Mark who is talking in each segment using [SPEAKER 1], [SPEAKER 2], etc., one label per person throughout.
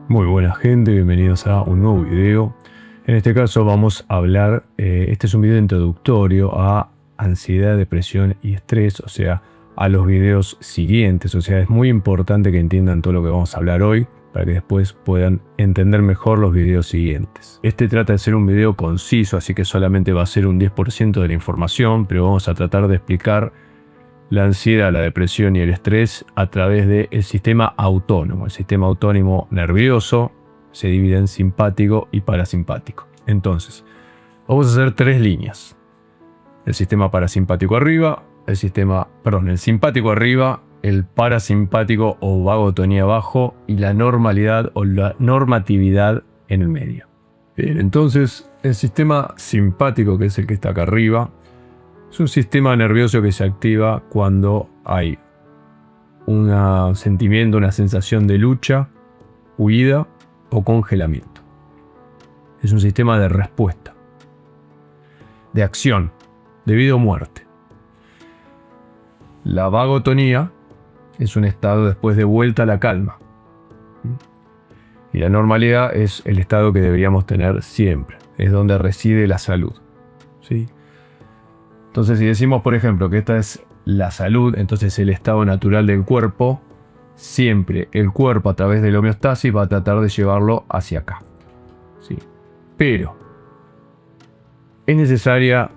[SPEAKER 1] Muy buena gente, bienvenidos a un nuevo video. En este caso vamos a hablar, este es un video introductorio a ansiedad, depresión y estrés, o sea, a los videos siguientes. O sea, es muy importante que entiendan todo lo que vamos a hablar hoy para que después puedan entender mejor los videos siguientes. Este trata de ser un video conciso, así que solamente va a ser un 10% de la información, pero vamos a tratar de explicar la ansiedad, la depresión y el estrés a través del sistema autónomo. El sistema autónomo nervioso se divide en simpático y parasimpático. Entonces, vamos a hacer tres líneas. El sistema parasimpático arriba, el simpático arriba, el parasimpático o vagotonía abajo y la normalidad o la normatividad en el medio. Bien, entonces el sistema simpático, que es el que está acá arriba, es un sistema nervioso que se activa cuando hay un sentimiento, una sensación de lucha, huida o congelamiento. Es un sistema de respuesta, de acción, de vida o muerte. La vagotonía es un estado después de vuelta a la calma. Y la normalidad es el estado que deberíamos tener siempre. Es donde reside la salud. ¿Sí? Entonces, si decimos, por ejemplo, que esta es la salud, entonces el estado natural del cuerpo, siempre el cuerpo a través de la homeostasis va a tratar de llevarlo hacia acá. ¿Sí? Pero es necesario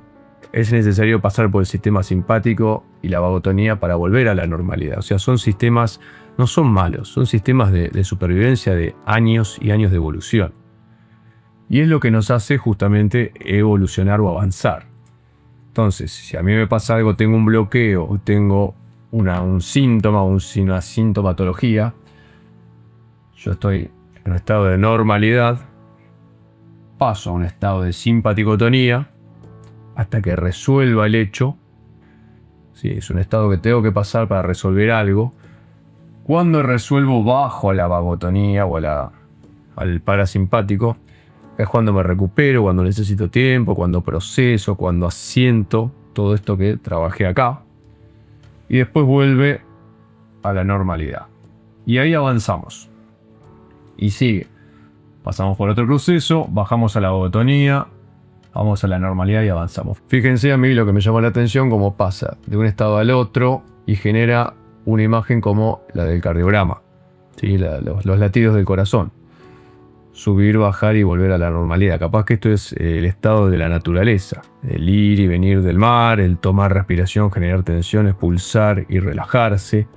[SPEAKER 1] pasar por el sistema simpático y la vagotonía para volver a la normalidad. O sea, son sistemas, no son malos, son sistemas de supervivencia de años y años de evolución. Y es lo que nos hace justamente evolucionar o avanzar. Entonces, si a mí me pasa algo, tengo un bloqueo, o tengo un síntoma, una sintomatología, yo estoy en un estado de normalidad, paso a un estado de simpaticotonía hasta que resuelva el hecho. Sí, es un estado que tengo que pasar para resolver algo. Cuando resuelvo, bajo a la vagotonía o al parasimpático. Es cuando me recupero, cuando necesito tiempo, cuando proceso, cuando asiento todo esto que trabajé acá. Y después vuelve a la normalidad. Y ahí avanzamos. Y sigue. Pasamos por otro proceso, bajamos a la vagotonía, vamos a la normalidad y avanzamos. Fíjense a mí lo que me llama la atención, cómo pasa de un estado al otro y genera una imagen como la del cardiograma. ¿Sí? Los latidos del corazón. Subir, bajar y volver a la normalidad. Capaz que esto es el estado de la naturaleza. El ir y venir del mar, el tomar respiración, generar tensión, expulsar y relajarse.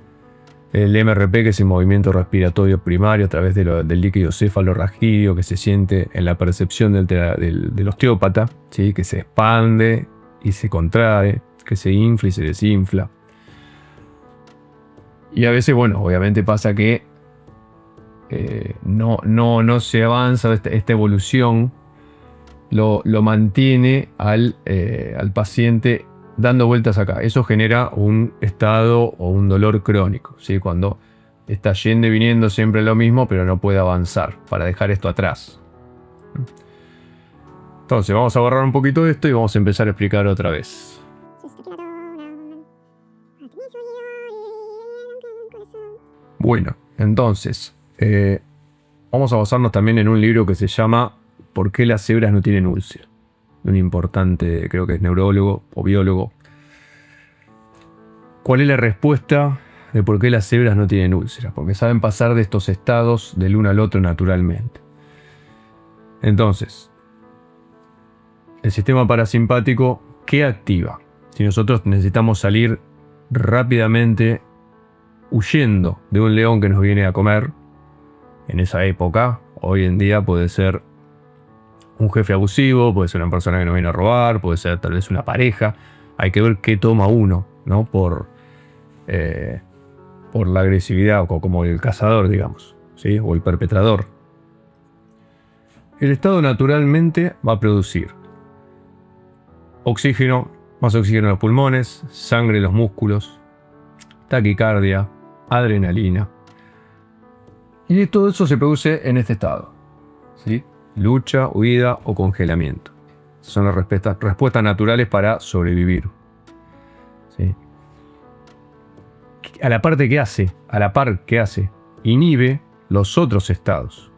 [SPEAKER 1] El MRP, que es el movimiento respiratorio primario a través del líquido cefalorraquídeo que se siente en la percepción del osteópata, ¿sí? Que se expande y se contrae, que se infla y se desinfla. Y a veces, bueno, obviamente pasa que no se avanza, esta evolución lo mantiene al paciente dando vueltas acá. Eso genera un estado o un dolor crónico, ¿sí? Cuando está yendo y viniendo siempre lo mismo, pero no puede avanzar para dejar esto atrás. Entonces vamos a borrar un poquito de esto y vamos a empezar a explicar otra vez. Bueno, entonces vamos a basarnos también en un libro que se llama ¿Por qué las cebras no tienen úlcera? De un importante, creo que es neurólogo o biólogo. ¿Cuál es la respuesta de por qué las cebras no tienen úlceras? Porque saben pasar de estos estados del uno al otro naturalmente. Entonces, el sistema parasimpático, ¿qué activa? Si nosotros necesitamos salir rápidamente huyendo de un león que nos viene a comer, en esa época, hoy en día puede ser un jefe abusivo, puede ser una persona que nos viene a robar, puede ser tal vez una pareja. Hay que ver qué toma uno, ¿no? Por la agresividad, o como el cazador, digamos, ¿sí? O el perpetrador. El estado naturalmente va a producir oxígeno, más oxígeno en los pulmones, sangre en los músculos, taquicardia, adrenalina. Y todo eso se produce en este estado, ¿sí? Lucha, huida o congelamiento. Son las respuestas naturales para sobrevivir. ¿Sí? A la par que hace, inhibe los otros estados.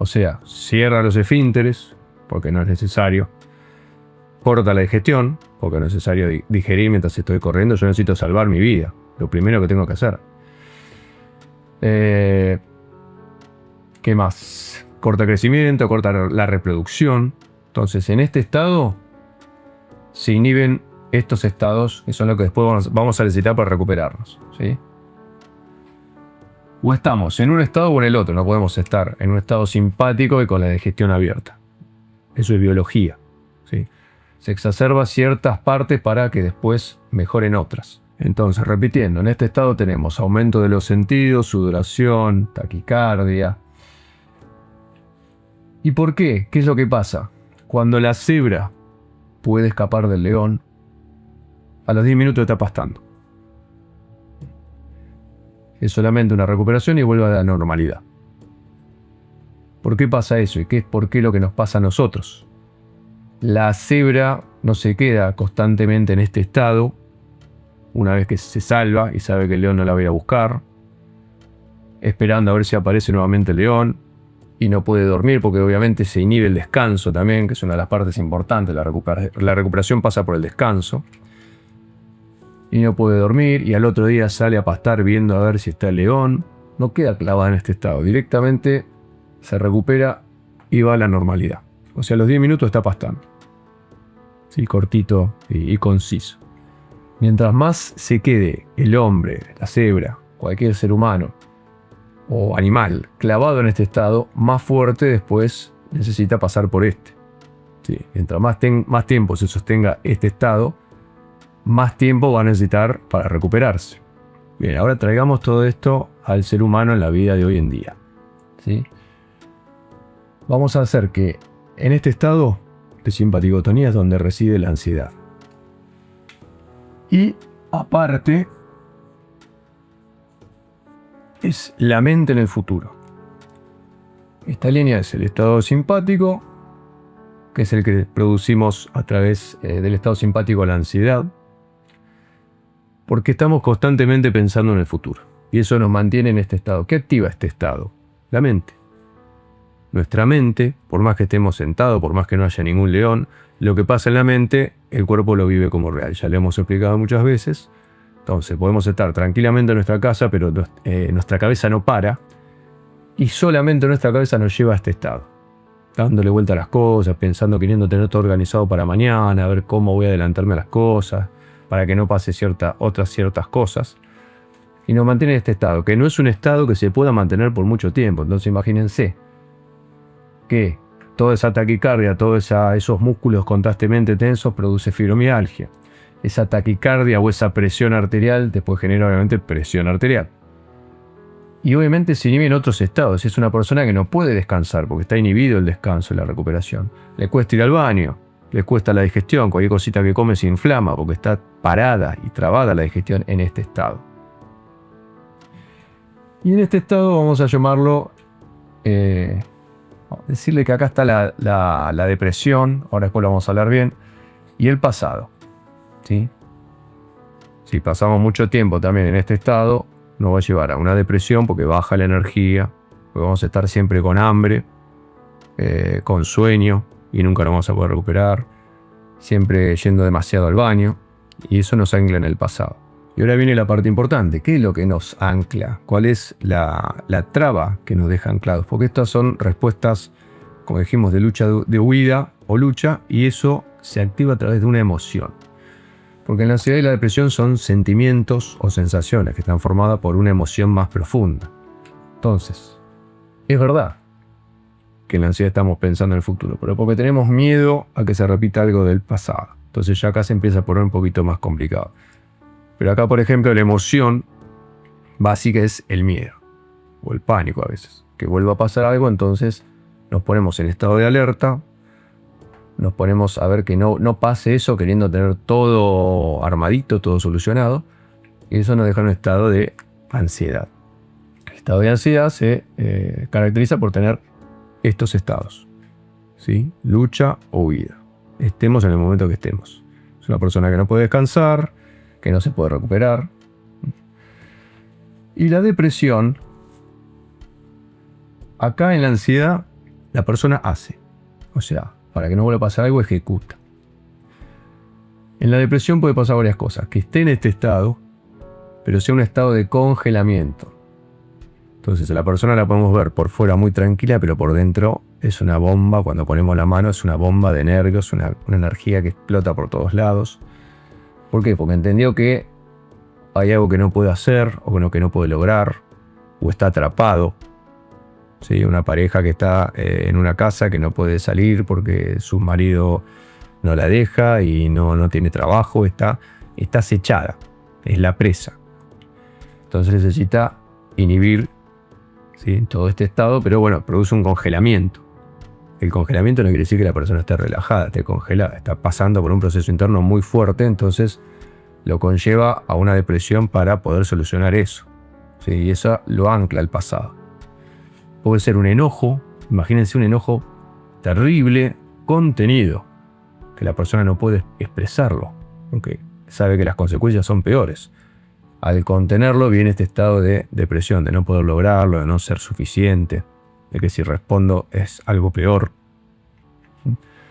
[SPEAKER 1] O sea, cierra los esfínteres, porque no es necesario. Corta la digestión, porque no es necesario digerir mientras estoy corriendo. Yo necesito salvar mi vida. Lo primero que tengo que hacer. ¿Qué más? Corta crecimiento, corta la reproducción. Entonces, en este estado se inhiben estos estados que son los que después vamos a necesitar para recuperarnos, ¿sí? O estamos en un estado o en el otro. No podemos estar en un estado simpático y con la digestión abierta. Eso es biología, ¿sí? Se exacerba ciertas partes para que después mejoren otras. Entonces, repitiendo, en este estado tenemos aumento de los sentidos, sudoración, taquicardia. ¿Y por qué? ¿Qué es lo que pasa? Cuando la cebra puede escapar del león, a los 10 minutos está pastando. Es solamente una recuperación y vuelve a la normalidad. ¿Por qué pasa eso? ¿Y qué es por qué lo que nos pasa a nosotros? La cebra no se queda constantemente en este estado. Una vez que se salva y sabe que el león no la va a ir a buscar, esperando a ver si aparece nuevamente el león, y no puede dormir porque obviamente se inhibe el descanso también, que es una de las partes importantes. La recuperación pasa por el descanso. Y no puede dormir, y al otro día sale a pastar viendo a ver si está el león. No queda clavada en este estado, directamente se recupera y va a la normalidad. O sea, a los 10 minutos está pastando. Sí, cortito y conciso. Mientras más se quede el hombre, la cebra, cualquier ser humano o animal clavado en este estado, más fuerte después necesita pasar por este. Sí, mientras más tiempo se sostenga este estado, más tiempo va a necesitar para recuperarse. Bien, ahora traigamos todo esto al ser humano en la vida de hoy en día, ¿sí? Vamos a hacer que en este estado de simpaticotonía es donde reside la ansiedad. Y aparte, es la mente en el futuro. Esta línea es el estado simpático, que es el que producimos a través del estado simpático la ansiedad, porque estamos constantemente pensando en el futuro. Y eso nos mantiene en este estado. ¿Qué activa este estado? La mente. Nuestra mente, por más que estemos sentados, por más que no haya ningún león, lo que pasa en la mente, el cuerpo lo vive como real. Ya lo hemos explicado muchas veces. Entonces, podemos estar tranquilamente en nuestra casa, pero nuestra cabeza no para. Y solamente nuestra cabeza nos lleva a este estado. Dándole vuelta a las cosas, pensando, queriendo tener todo organizado para mañana, a ver cómo voy a adelantarme a las cosas, para que no pase otras ciertas cosas. Y nos mantiene en este estado, que no es un estado que se pueda mantener por mucho tiempo. Entonces imagínense que toda esa taquicardia, todos esos músculos constantemente tensos produce fibromialgia. Esa taquicardia o esa presión arterial después genera obviamente presión arterial. Y obviamente se inhiben otros estados. Es una persona que no puede descansar porque está inhibido el descanso y la recuperación. Le cuesta ir al baño, le cuesta la digestión, cualquier cosita que come se inflama porque está parada y trabada la digestión en este estado. Y en este estado vamos a llamarlo, decirle que acá está la depresión, ahora después lo vamos a hablar bien, y el pasado. ¿Sí? Si pasamos mucho tiempo también en este estado, nos va a llevar a una depresión porque baja la energía, porque vamos a estar siempre con hambre, con sueño, y nunca nos vamos a poder recuperar, siempre yendo demasiado al baño, y eso nos ancla en el pasado. Y ahora viene la parte importante. ¿Qué es lo que nos ancla? ¿Cuál es la traba que nos deja anclados? Porque estas son respuestas, como dijimos, de lucha, de huida o lucha, y eso se activa a través de una emoción. Porque la ansiedad y la depresión son sentimientos o sensaciones que están formadas por una emoción más profunda. Entonces, es verdad que en la ansiedad estamos pensando en el futuro, pero porque tenemos miedo a que se repita algo del pasado. Entonces ya acá se empieza a poner un poquito más complicado. Pero acá, por ejemplo, la emoción básica es el miedo o el pánico a veces. Que vuelva a pasar algo, entonces nos ponemos en estado de alerta, nos ponemos a ver que no pase eso, queriendo tener todo armadito, todo solucionado, y eso nos deja en un estado de ansiedad. El estado de ansiedad se caracteriza por tener estos estados, ¿sí? Lucha o huida. Estemos en el momento que estemos. Es una persona que no puede descansar, que no se puede recuperar. Y la depresión, acá en la ansiedad, la persona hace. O sea, para que no vuelva a pasar algo, ejecuta. En la depresión puede pasar varias cosas. Que esté en este estado, pero sea un estado de congelamiento. Entonces a la persona la podemos ver por fuera muy tranquila, pero por dentro es una bomba. Cuando ponemos la mano es una bomba de nervios, una energía que explota por todos lados. ¿Por qué? Porque entendió que hay algo que no puede hacer o que no puede lograr, o está atrapado. ¿Sí? Una pareja que está en una casa que no puede salir porque su marido no la deja y no tiene trabajo, está acechada, es la presa. Entonces necesita inhibir, ¿sí?, todo este estado, pero bueno, produce un congelamiento. El congelamiento no quiere decir que la persona esté relajada, esté congelada, está pasando por un proceso interno muy fuerte, entonces lo conlleva a una depresión para poder solucionar eso. ¿Sí? Y eso lo ancla al pasado. Puede ser un enojo, imagínense un enojo terrible, contenido, que la persona no puede expresarlo, porque sabe que las consecuencias son peores. Al contenerlo viene este estado de depresión, de no poder lograrlo, de no ser suficiente, de que si respondo es algo peor.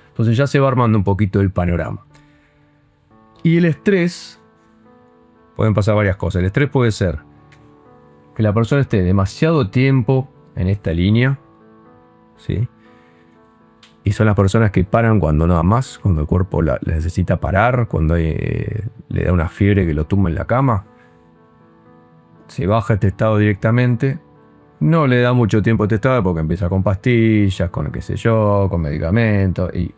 [SPEAKER 1] Entonces ya se va armando un poquito el panorama. Y el estrés, pueden pasar varias cosas. El estrés puede ser que la persona esté demasiado tiempo en esta línea, ¿sí? Y son las personas que paran cuando no da más, cuando el cuerpo la necesita parar, cuando le da una fiebre que lo tumba en la cama. Se baja este estado directamente. No le da mucho tiempo a este estado porque empieza con pastillas, con qué sé yo, con medicamentos. Y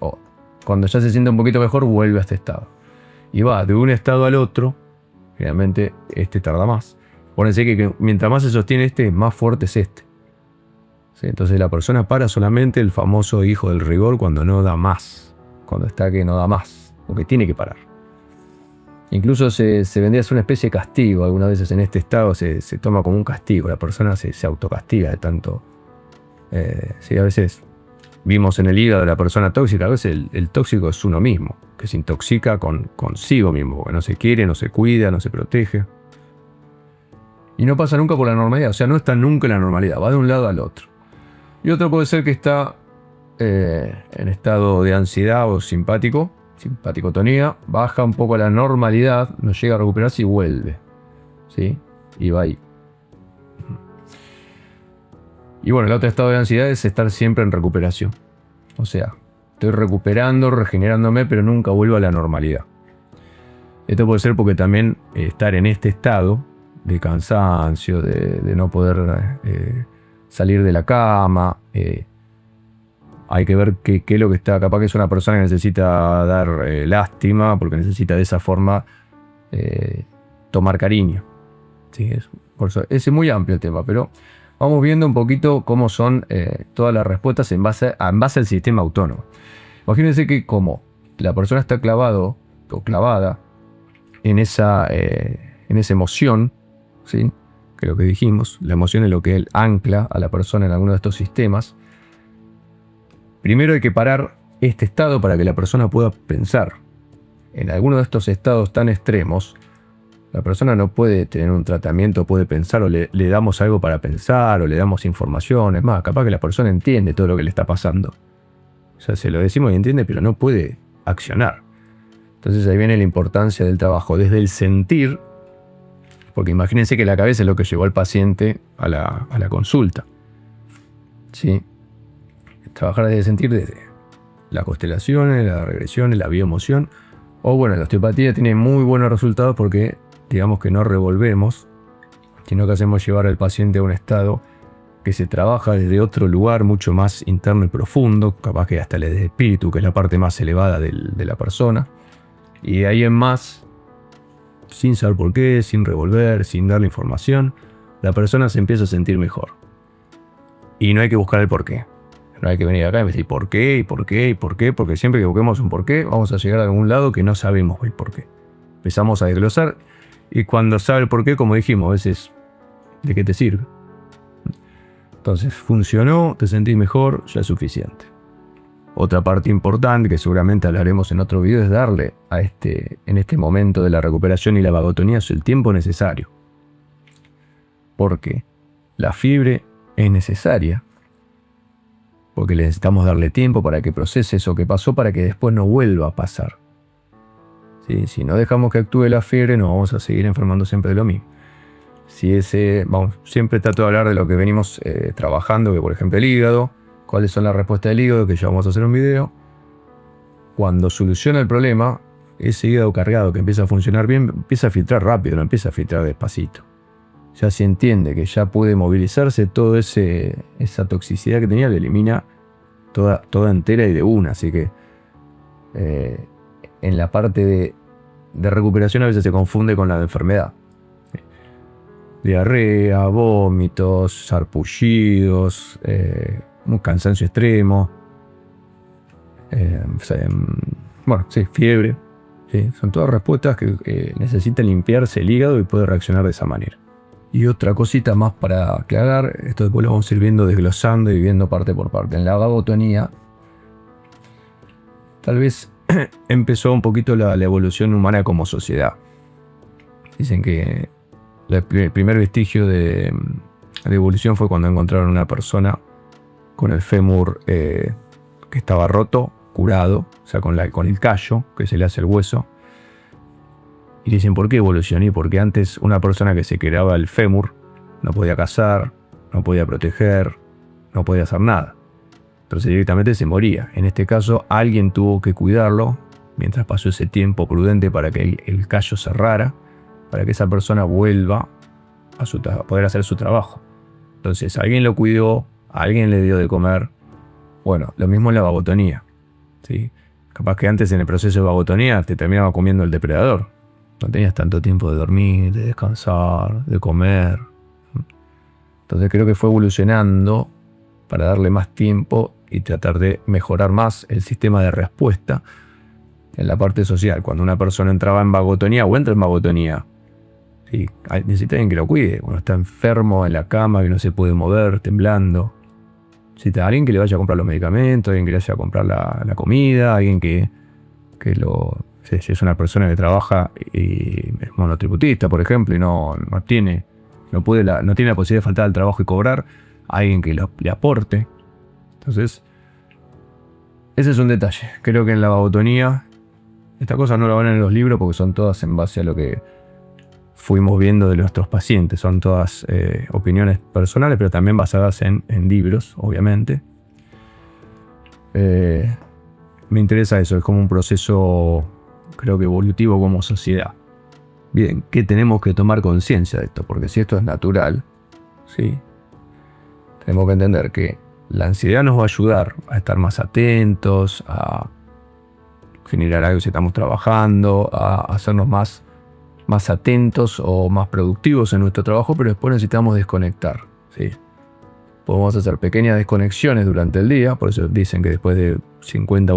[SPEAKER 1] cuando ya se siente un poquito mejor, vuelve a este estado. Y va de un estado al otro. Generalmente este tarda más. Pónganse que mientras más se sostiene este, más fuerte es este. ¿Sí? Entonces la persona para solamente, el famoso hijo del rigor, cuando no da más. Cuando está que no da más. Porque tiene que parar. Incluso se vendría a ser una especie de castigo. Algunas veces en este estado se toma como un castigo. La persona se autocastiga de tanto. Sí, a veces vimos en el hígado de la persona tóxica. A veces el tóxico es uno mismo, que se intoxica consigo mismo, que no se quiere, no se cuida, no se protege. Y no pasa nunca por la normalidad. O sea, no está nunca en la normalidad. Va de un lado al otro. Y otro puede ser que está en estado de ansiedad o simpaticotonía, baja un poco a la normalidad, no llega a recuperarse y vuelve. ¿Sí? Y va ahí. Y bueno, el otro estado de ansiedad es estar siempre en recuperación. O sea, estoy recuperando, regenerándome, pero nunca vuelvo a la normalidad. Esto puede ser porque también estar en este estado de cansancio, de no poder salir de la cama. Hay que ver qué es lo que está. Capaz que es una persona que necesita dar lástima, porque necesita de esa forma tomar cariño. ¿Sí? Por eso, ese es muy amplio el tema, pero vamos viendo un poquito cómo son todas las respuestas en base al sistema autónomo. Imagínense que como la persona está clavado o clavada en esa emoción, ¿sí?, que es lo que dijimos, la emoción es lo que él ancla a la persona en alguno de estos sistemas. Primero hay que parar este estado para que la persona pueda pensar. En alguno de estos estados tan extremos, la persona no puede tener un tratamiento, puede pensar, o le damos algo para pensar, o le damos información. Es más, capaz que la persona entiende todo lo que le está pasando. O sea, se lo decimos y entiende, pero no puede accionar. Entonces ahí viene la importancia del trabajo, desde el sentir, porque imagínense que la cabeza es lo que llevó al paciente a la consulta. ¿Sí? Trabajar desde sentir, desde las constelaciones, las regresiones, la bioemoción. O bueno, la osteopatía tiene muy buenos resultados porque digamos que no revolvemos, sino que hacemos llevar al paciente a un estado que se trabaja desde otro lugar mucho más interno y profundo, capaz que hasta desde el espíritu, que es la parte más elevada de la persona. Y de ahí en más, sin saber por qué, sin revolver, sin darle información, la persona se empieza a sentir mejor. Y no hay que buscar el por qué. No hay que venir acá y decir por qué, y por qué, y por qué, porque siempre que busquemos un por qué, vamos a llegar a algún lado que no sabemos el por qué. Empezamos a desglosar, y cuando sabe el por qué, como dijimos, a veces, ¿de qué te sirve? Entonces, funcionó, te sentís mejor, ya es suficiente. Otra parte importante, que seguramente hablaremos en otro video, es darle en este momento de la recuperación y la vagotonía el tiempo necesario. Porque la fiebre es necesaria. porque necesitamos darle tiempo para que procese eso que pasó para que después no vuelva a pasar. ¿Sí? Si no dejamos que actúe la fiebre, nos vamos a seguir enfermando siempre de lo mismo. Siempre trato de hablar de lo que venimos trabajando, que por ejemplo el hígado, cuáles son las respuestas del hígado, que ya vamos a hacer un video. Cuando soluciona el problema, ese hígado cargado que empieza a funcionar bien, empieza a filtrar rápido, no empieza a filtrar despacito. Ya se entiende que ya puede movilizarse toda esa toxicidad que tenía, la elimina toda entera y de una. Así que en la parte de recuperación a veces se confunde con la de enfermedad. Diarrea, vómitos, sarpullidos, un cansancio extremo, fiebre. ¿Sí? Son todas respuestas que necesitan limpiarse el hígado y puede reaccionar de esa manera. Y otra cosita más para aclarar, esto después lo vamos a ir viendo, desglosando y viendo parte por parte. En la vagotonía, tal vez empezó un poquito la evolución humana como sociedad. Dicen que el primer vestigio de evolución fue cuando encontraron una persona con el fémur que estaba roto, curado, o sea, con el callo que se le hace el hueso. Y dicen, ¿por qué evolucionó? Porque antes una persona que se quebraba el fémur no podía cazar, no podía proteger, no podía hacer nada. Entonces directamente se moría. En este caso, alguien tuvo que cuidarlo mientras pasó ese tiempo prudente para que el callo cerrara, para que esa persona vuelva a poder hacer su trabajo. Entonces, alguien lo cuidó, alguien le dio de comer. Bueno, lo mismo en la vagotonía. ¿Sí? Capaz que antes en el proceso de vagotonía te terminaba comiendo el depredador. No tenías tanto tiempo de dormir, de descansar, de comer. Entonces creo que fue evolucionando para darle más tiempo y tratar de mejorar más el sistema de respuesta en la parte social. Cuando una persona entraba en vagotonía o entra en vagotonía, ¿sí? Necesita alguien que lo cuide. Uno está enfermo en la cama, que no se puede mover, temblando. Necesita alguien que le vaya a comprar los medicamentos, alguien que le vaya a comprar la comida, alguien que si es una persona que trabaja y es monotributista, por ejemplo, y no tiene la posibilidad de faltar al trabajo y cobrar, alguien que le aporte. Entonces, ese es un detalle. Creo que en la vagotonía, esta cosa no la van en los libros porque son todas en base a lo que fuimos viendo de nuestros pacientes. Son todas opiniones personales, pero también basadas en libros, obviamente. Me interesa eso, es como un proceso, creo que evolutivo como sociedad. Bien, ¿qué tenemos que tomar conciencia de esto? Porque si esto es natural, ¿sí? Tenemos que entender que la ansiedad nos va a ayudar a estar más atentos, a generar algo si estamos trabajando, a hacernos más atentos o más productivos en nuestro trabajo, pero después necesitamos desconectar, ¿sí? Podemos hacer pequeñas desconexiones durante el día, por eso dicen que después de 50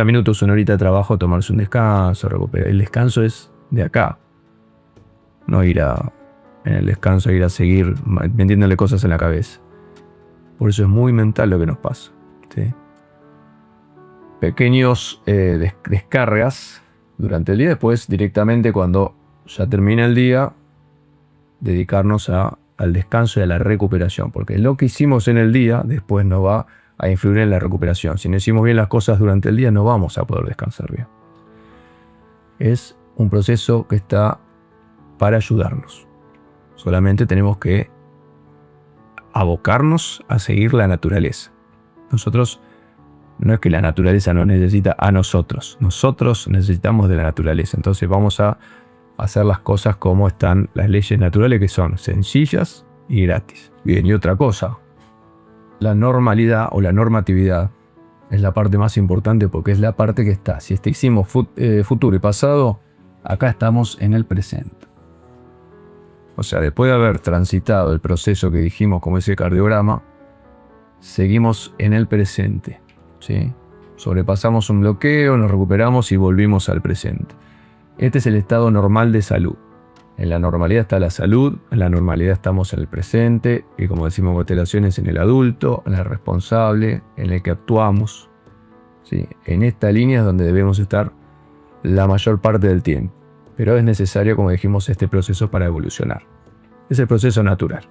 [SPEAKER 1] minutos, una horita de trabajo, tomarse un descanso, recuperar. El descanso es de acá, no en el descanso ir a seguir metiéndole cosas en la cabeza. Por eso es muy mental lo que nos pasa, ¿sí? Pequeños descargas durante el día, después directamente cuando ya termina el día, dedicarnos al descanso y a la recuperación, porque lo que hicimos en el día después nos va a influir en la recuperación. Si no hicimos bien las cosas durante el día, no vamos a poder descansar bien. Es un proceso que está para ayudarnos. Solamente tenemos que abocarnos a seguir la naturaleza. Nosotros, no es que la naturaleza nos necesita a nosotros. Nosotros necesitamos de la naturaleza. Entonces vamos a hacer las cosas como están las leyes naturales, que son sencillas y gratis. Bien, y otra cosa, la normalidad o la normatividad es la parte más importante porque es la parte que está. Si hicimos futuro y pasado, acá estamos en el presente. O sea, después de haber transitado el proceso que dijimos como ese cardiograma, seguimos en el presente, ¿sí? Sobrepasamos un bloqueo, nos recuperamos y volvimos al presente. Este es el estado normal de salud. En la normalidad está la salud, en la normalidad estamos en el presente, y como decimos en constelaciones, en el adulto, en el responsable, en el que actuamos, ¿sí? En esta línea es donde debemos estar la mayor parte del tiempo. Pero es necesario, como dijimos, este proceso para evolucionar. Es el proceso natural.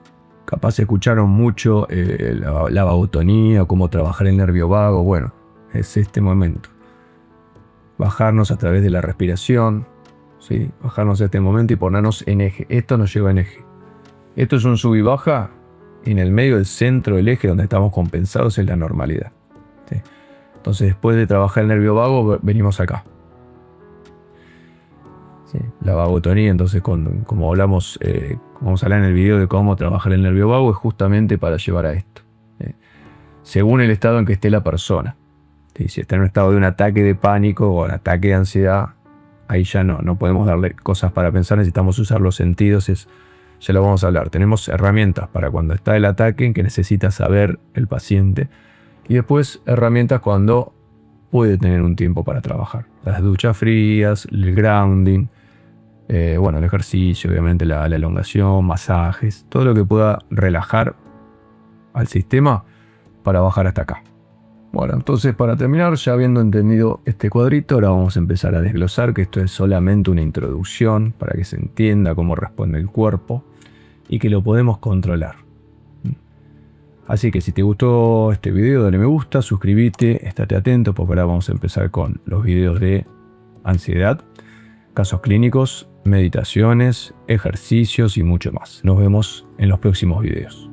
[SPEAKER 1] Capaz escucharon mucho la vagotonía, cómo trabajar el nervio vago. Bueno, es este momento. Bajarnos a través de la respiración, ¿sí? Bajarnos a este momento y ponernos en eje. Esto nos lleva en eje. Esto es un sub y baja. Y en el medio del centro del eje donde estamos compensados es la normalidad, ¿sí? Entonces después de trabajar el nervio vago venimos acá. ¿Sí? La vagotonía, entonces como hablamos, vamos a hablar en el video de cómo trabajar el nervio vago, es justamente para llevar a esto, ¿sí? Según el estado en que esté la persona, ¿sí? Si está en un estado de un ataque de pánico o un ataque de ansiedad, ahí ya no podemos darle cosas para pensar, necesitamos usar los sentidos, ya lo vamos a hablar. Tenemos herramientas para cuando está el ataque, en que necesita saber el paciente, y después herramientas cuando puede tener un tiempo para trabajar. Las duchas frías, el grounding, bueno, el ejercicio, obviamente la elongación, masajes, todo lo que pueda relajar al sistema para bajar hasta acá. Bueno, entonces para terminar, ya habiendo entendido este cuadrito, ahora vamos a empezar a desglosar, que esto es solamente una introducción para que se entienda cómo responde el cuerpo y que lo podemos controlar. Así que si te gustó este video, dale me gusta, suscríbete, estate atento porque ahora vamos a empezar con los videos de ansiedad, casos clínicos, meditaciones, ejercicios y mucho más. Nos vemos en los próximos videos.